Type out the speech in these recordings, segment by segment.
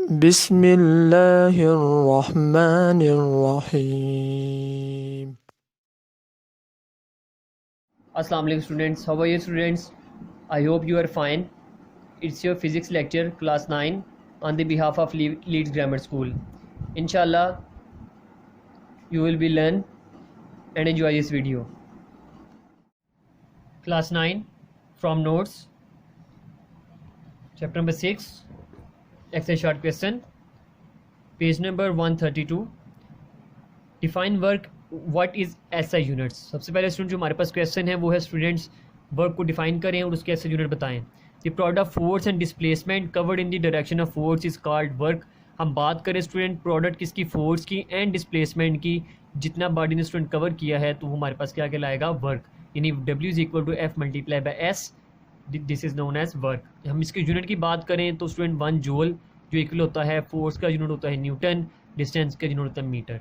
बिस्मिल्लाहिर्रहमानिर्रहीम। Assalamu alaikum students, how are you students? I hope you are fine. It's your physics lecture class 9 on the behalf of Leeds Grammar School. Inshallah you will be learn and enjoy this video. Class 9 from notes chapter number 6 exercise short question page number 132 define work what is SI units। सबसे पहले student जो हमारे पास question है वो है students work को define करें और उसके SI यूनिट बताएं। The product of force and displacement covered in the direction of force is called work. हम बात करें स्टूडेंट प्रोडक्ट किसकी, फोर्स की एंड डिस्प्लेसमेंट की, जितना बॉडी ने स्टूडेंट कवर किया है तो वो हमारे पास क्या कहलाएगा, वर्क। यानी W is equal to F multiply by S, this is known as work. हम इसके यूनिट की बात करें तो स्टूडेंट 1 जूल जो इक्वल होता है, फोर्स का यूनिट होता है न्यूटन, डिस्टेंस का यूनिट होता है metre.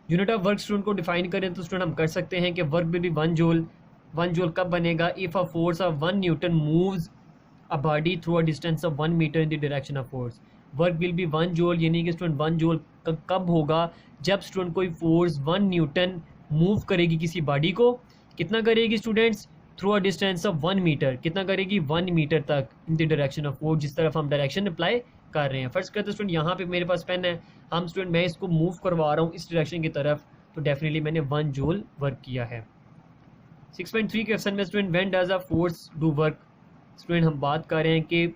Unit of work student को डिफाइन करें तो स्टूडेंट हम कर सकते हैं कि work will be 1 joule. 1 joule कब बनेगा, if a force of 1 newton moves a body through a distance of 1 metre in the direction of force. Work will be 1 joule, यानी कि स्टूडेंट 1 जूल कब होगा, जब स्टूडेंट कोई फोर्स 1 न्यूटन मूव करेगी किसी बॉडी को। कितना करेगी students, through a distance of 1 metre. कितना करेगी, 1 मीटर तक in the direction of force, जिस तरफ हम डायरेक्शन अप्लाई कर रहे हैं। फर्स्ट करते स्टूडेंट यहाँ पे मेरे पास पेन है, हम स्टूडेंट मैं इसको मूव करवा रहा हूँ इस डायरेक्शन की तरफ, तो डेफिनेटली मैंने 1 जूल वर्क किया है। 6.3 क्वेश्चन में student when does a force do work. Student हम बात कर रहे हैं कि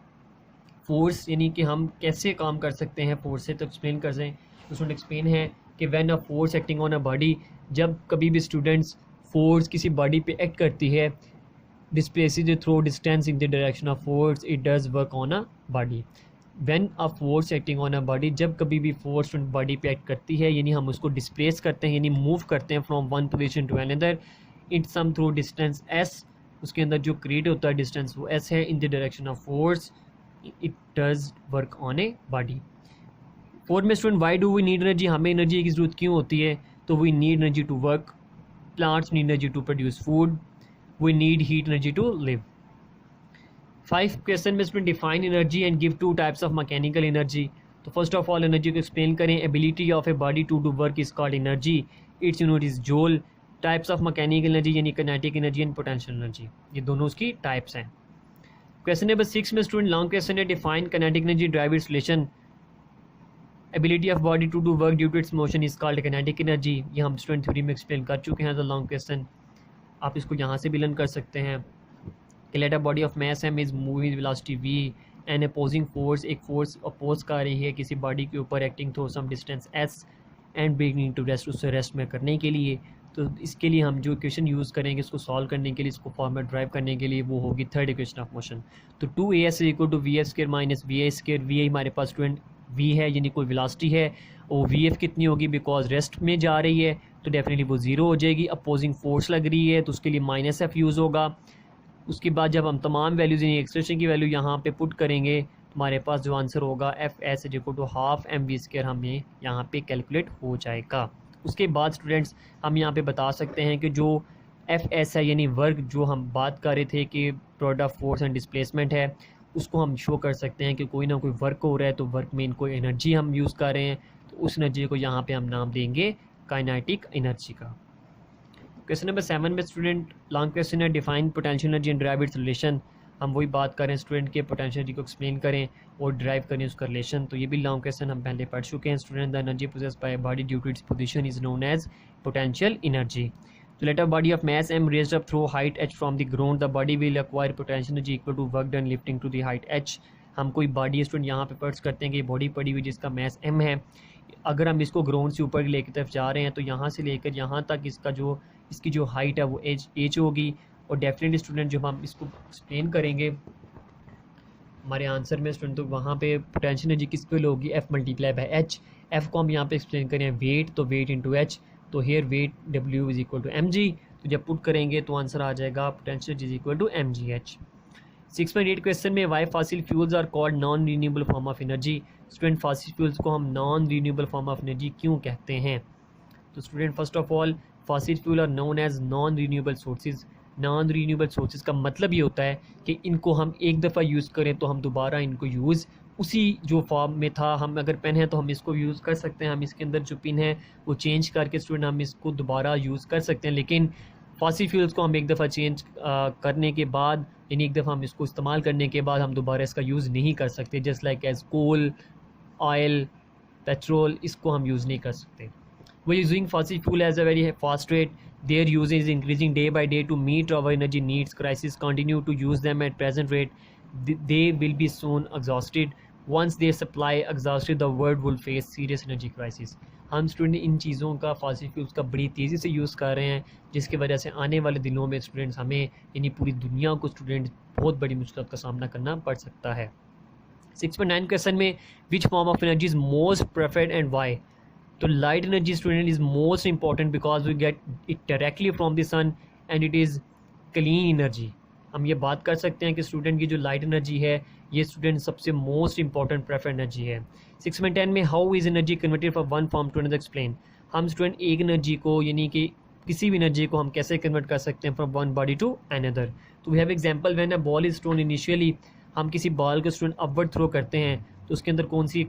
फोर्स यानी कि हम कैसे काम कर सकते हैं फोर्स से, तो एक्सप्लेन कर दें। तो स्टूडेंट एक्सप्लेन है कि when a force acting on a body, जब कभी भी स्टूडेंट्स फोर्स किसी बॉडी पे एक्ट करती है, displaces it through distance in the direction of force, it does work on a body। when a force acting on a body, जब कभी भी फोर्स बॉडी पे एक्ट करती है, यानी हम उसको डिस्प्लेस करते हैं, यानी मूव करते हैं from one position to another in some through distance s, उसके अंदर जो क्रिएट होता है डिस्टेंस वो s है, in the direction of force it does work on a body. 4 में student why do we need energy, हमें एनर्जी की ज़रूरत क्यों होती है, तो we need energy to work, plants need energy to produce food, we need heat energy to live। 5 question में student define energy and give 2 types of mechanical energy. तो first of all energy को explain करें। Ability of a body to do work is called energy, its unit is joule. Types of mechanical energy यानी kinetic energy and potential energy, ये दोनों उसकी types हैं। Question number 6 में student long question है, define kinetic energy, derive its relation. Ability of body to do work due to its motion is called kinetic energy, ये हम student theory में explain कर चुके हैं। द लॉन्ग क्वेश्चन आप इसको यहाँ से भी लर्न कर सकते हैं कि let a body of mass m is moving velocity v and opposing force, एक फोर्स अपोज कर रही है किसी बॉडी के ऊपर acting through some distance s and bringing to rest, उससे रेस्ट में करने के लिए। तो इसके लिए हम जो इक्वेशन यूज़ करेंगे इसको सॉल्व करने के लिए, इसको फॉर्मेट ड्राइव करने के लिए, वो होगी थर्ड इक्वेशन ऑफ मोशन। तो 2as equal to v f squared minus v a squared. We हमारे पास स्टूडेंट v है यानी कोई वेलोसिटी है, और वी एफ कितनी होगी, बिकॉज रेस्ट में जा रही है तो डेफिनेटली वो ज़ीरो हो जाएगी। अपोजिंग फोर्स लग रही है तो उसके लिए माइनस एफ यूज़ होगा। उसके बाद जब हम तमाम वैल्यूज़ यानी एक्सप्रेशन की वैल्यू यहाँ पे पुट करेंगे तो हमारे पास जो आंसर होगा F S equal to half M V squared हमें यहाँ पे कैलकुलेट हो जाएगा। उसके बाद स्टूडेंट्स हम यहाँ पे बता सकते हैं कि जो एफ एस है यानी वर्क, जो हम बात कर रहे थे कि product of force and displacement है, उसको हम शो कर सकते हैं कि कोई ना कोई वर्क हो रहा है, तो वर्क में कोई एनर्जी हम यूज़ कर रहे हैं, तो उस एनर्जी को यहाँ पे हम नाम देंगे काइनेटिक एनर्जी का। क्वेश्चन नंबर 7 में स्टूडेंट लॉन्ग क्वेश्चन है, define potential energy and drive its relation. हम वही बात करें स्टूडेंट के पोटेंशियल एनर्जी को एक्सप्लेन करें और ड्राइव करें उसका रिलेशन। तो ये भी लॉन्ग क्वेश्चन हम पहले पढ़ चुके हैं student. The energy possessed by body due to its position is known as potential energy. तो let a body of mass m raised up through height h from the ground, the body will acquire potential energy equal to work done lifting to the height h। हम कोई body student यहाँ पे purse करते हैं कि body पड़ी हुई जिसका मास m है, अगर हम इसको ग्राउंड से ऊपर लेकर तरफ जा रहे हैं तो यहाँ से लेकर यहाँ तक इसकी जो हाइट है वो h होगी। और डेफिनेटली स्टूडेंट जब हम इसको एक्सप्लेन करेंगे हमारे आंसर में स्टूडेंट, तो वहाँ पे पोटेंशियल एनर्जी किस पे होगी, f multiply by h। f को हम यहाँ पे एक्सप्लेन करें वेट, तो वेट इंटू h, तो here weight w is equal to mg। तो जब पुट करेंगे तो आंसर आ जाएगा potential is equal to mgh। 6.8 question में why fossil fuels are called non renewable form of energy. Student fossil fuels को हम non renewable form of energy क्यों कहते हैं। तो student first of all fossil fuel are known as non renewable sources. Non renewable sources का मतलब ये होता है कि इनको हम एक दफ़ा यूज़ करें तो हम दोबारा इनको यूज़ उसी जो फॉर्म में था, हम अगर पेन है तो हम इसको यूज़ कर सकते हैं, हम इसके अंदर जो पिन है वो चेंज करके स्टूडेंट हम इसको दोबारा यूज़ कर सकते हैं। लेकिन फॉसिल फ्यूल्स को हम एक दफ़ा चेंज करने के बाद, यानी एक दफ़ा हम इसको इस्तेमाल करने के बाद हम दोबारा इसका यूज़ नहीं कर सकते। Just like as coal, oil, petrol, इसको हम यूज़ नहीं कर सकते। We using fossil fuel as a very fast rate, their usage is increasing day by day to meet our energy needs. Crisis continue to use them at present rate. They will be soon exhausted. Once their supply exhausted, the world will face serious energy crisis. हम student in चीज़ों का fossil fuels का बड़ी तेज़ी से use कर रहे हैं, जिसकी वजह से आने वाले दिनों में स्टूडेंट्स हमें, यानी पूरी दुनिया को स्टूडेंट बहुत बड़ी मुश्किल का सामना करना पड़ सकता है। 6.9 क्वेश्चन में which form of energy is most preferred and why? तो light energy student is most important because we get it directly from the sun and it is clean energy. हम ये बात कर सकते हैं कि स्टूडेंट की जो लाइट एनर्जी है ये स्टूडेंट सबसे मोस्ट इंपॉर्टेंट प्रेफर एनर्जी है। 6.10 में how is energy converted from one form to another explain. हम स्टूडेंट एक एनर्जी को, यानी कि किसी भी एनर्जी को हम कैसे कन्वर्ट कर सकते हैं from one body to another. तो we have example when a ball is thrown initially, हम किसी बॉल को स्टूडेंट अपवर्ड थ्रो करते हैं तो उसके अंदर कौन सी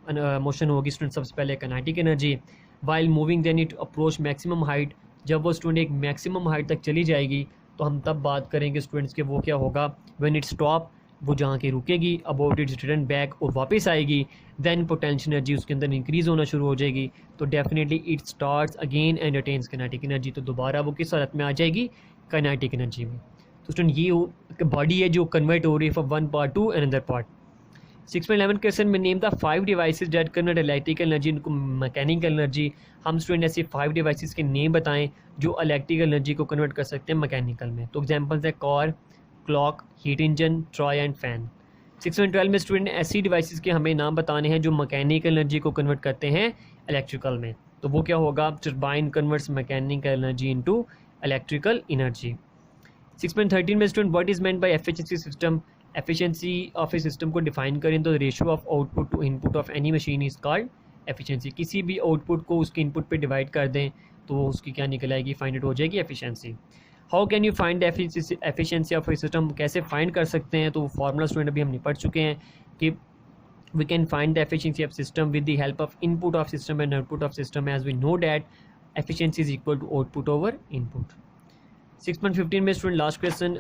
मोशन होगी स्टूडेंट? सबसे पहले kinetic energy. While moving then it approach maximum height, जब वो स्टूडेंट एक मैक्सिमम हाइट तक चली जाएगी तो हम तब बात करेंगे स्टूडेंट्स के वो क्या होगा। व्हेन इट स्टॉप, वो जहाँ की रुकेगी, अबाउट इट्स रिटर्न बैक, और वापस आएगी, देन पोटेंशियल एनर्जी उसके अंदर इंक्रीज़ होना शुरू हो जाएगी, तो definitely it starts again and attains kinetic energy, तो दोबारा वो किस हालत में आ जाएगी? काइनेटिक एनर्जी में। तो स्टूडेंट ये बॉडी है जो कन्वर्ट हो रही है from one part to another part. 6.11 question में name the 5 devices that convert electrical energy इनको मैकेनिकल एनर्जी। हम स्टूडेंट ऐसे 5 डिवाइसेस के नेम बताएं जो इलेक्ट्रिकल एनर्जी को कन्वर्ट कर सकते हैं मैकेनिकल में। तो एग्जांपल्स है car, clock, heat engine, Troy and fan. 6.12 में स्टूडेंट ऐसी डिवाइसेस के हमें नाम बताने हैं जो मैकेनिकल एनर्जी को कन्वर्ट करते हैं इलेक्ट्रिकल में। तो वो क्या होगा? Turbine converts mechanical energy into electrical energy. 6.13 में student what is meant by efficiency system. Efficiency of a system को डिफाइन करें तो ratio of output to input of any machine is called efficiency. किसी भी आउटपुट को उसके input पे divide कर दें तो उसकी क्या निकल आएगी? फाइंड आउट हो जाएगी efficiency. How can you find efficiency of a system? कैसे फाइंड कर सकते हैं? तो फार्मूला स्टूडेंट अभी हम पढ़ चुके हैं कि we can find the efficiency of system with the help of input of system and output of system, as we know that efficiency is equal to output over input. 6.15 में student last question,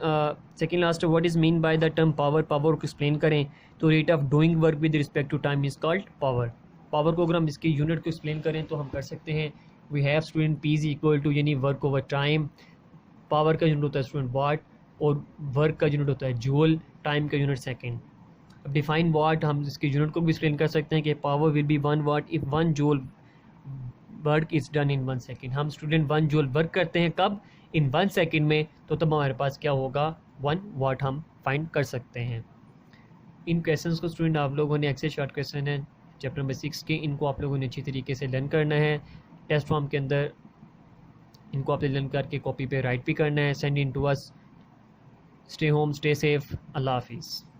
second last, what is mean by the term power. Power को explain करें तो rate of doing work with respect to time is called power. Power को अगर हम इसकी unit को explain करें तो हम कर सकते हैं, we have student P is equal to, यानी वर्क ओवर टाइम। पावर का यूनिट होता है स्टूडेंट वाट, और वर्क का यूनिट होता है जूल, टाइम का यूनिट सेकेंड। अब डिफाइन वाट, हम इसके यूनिट को भी एक्सप्लेन कर सकते हैं कि power will be 1 watt if 1 joule work is done in 1 second. हम स्टूडेंट 1 जूल वर्क करते हैं कब? इन 1 सेकेंड में, तो तब हमारे पास क्या होगा? 1 वाट हम फाइंड कर सकते हैं। इन क्वेश्चंस को स्टूडेंट आप लोगों ने एक्सेस शॉर्ट क्वेश्चन है चैप्टर नंबर 6 के, इनको आप लोगों ने अच्छी तरीके से लर्न करना है। टेस्ट फॉर्म के अंदर इनको आपने लर्न करके कॉपी पे राइट भी करना है। Send in to us. Stay home, stay safe, अल्लाह हाफिज़।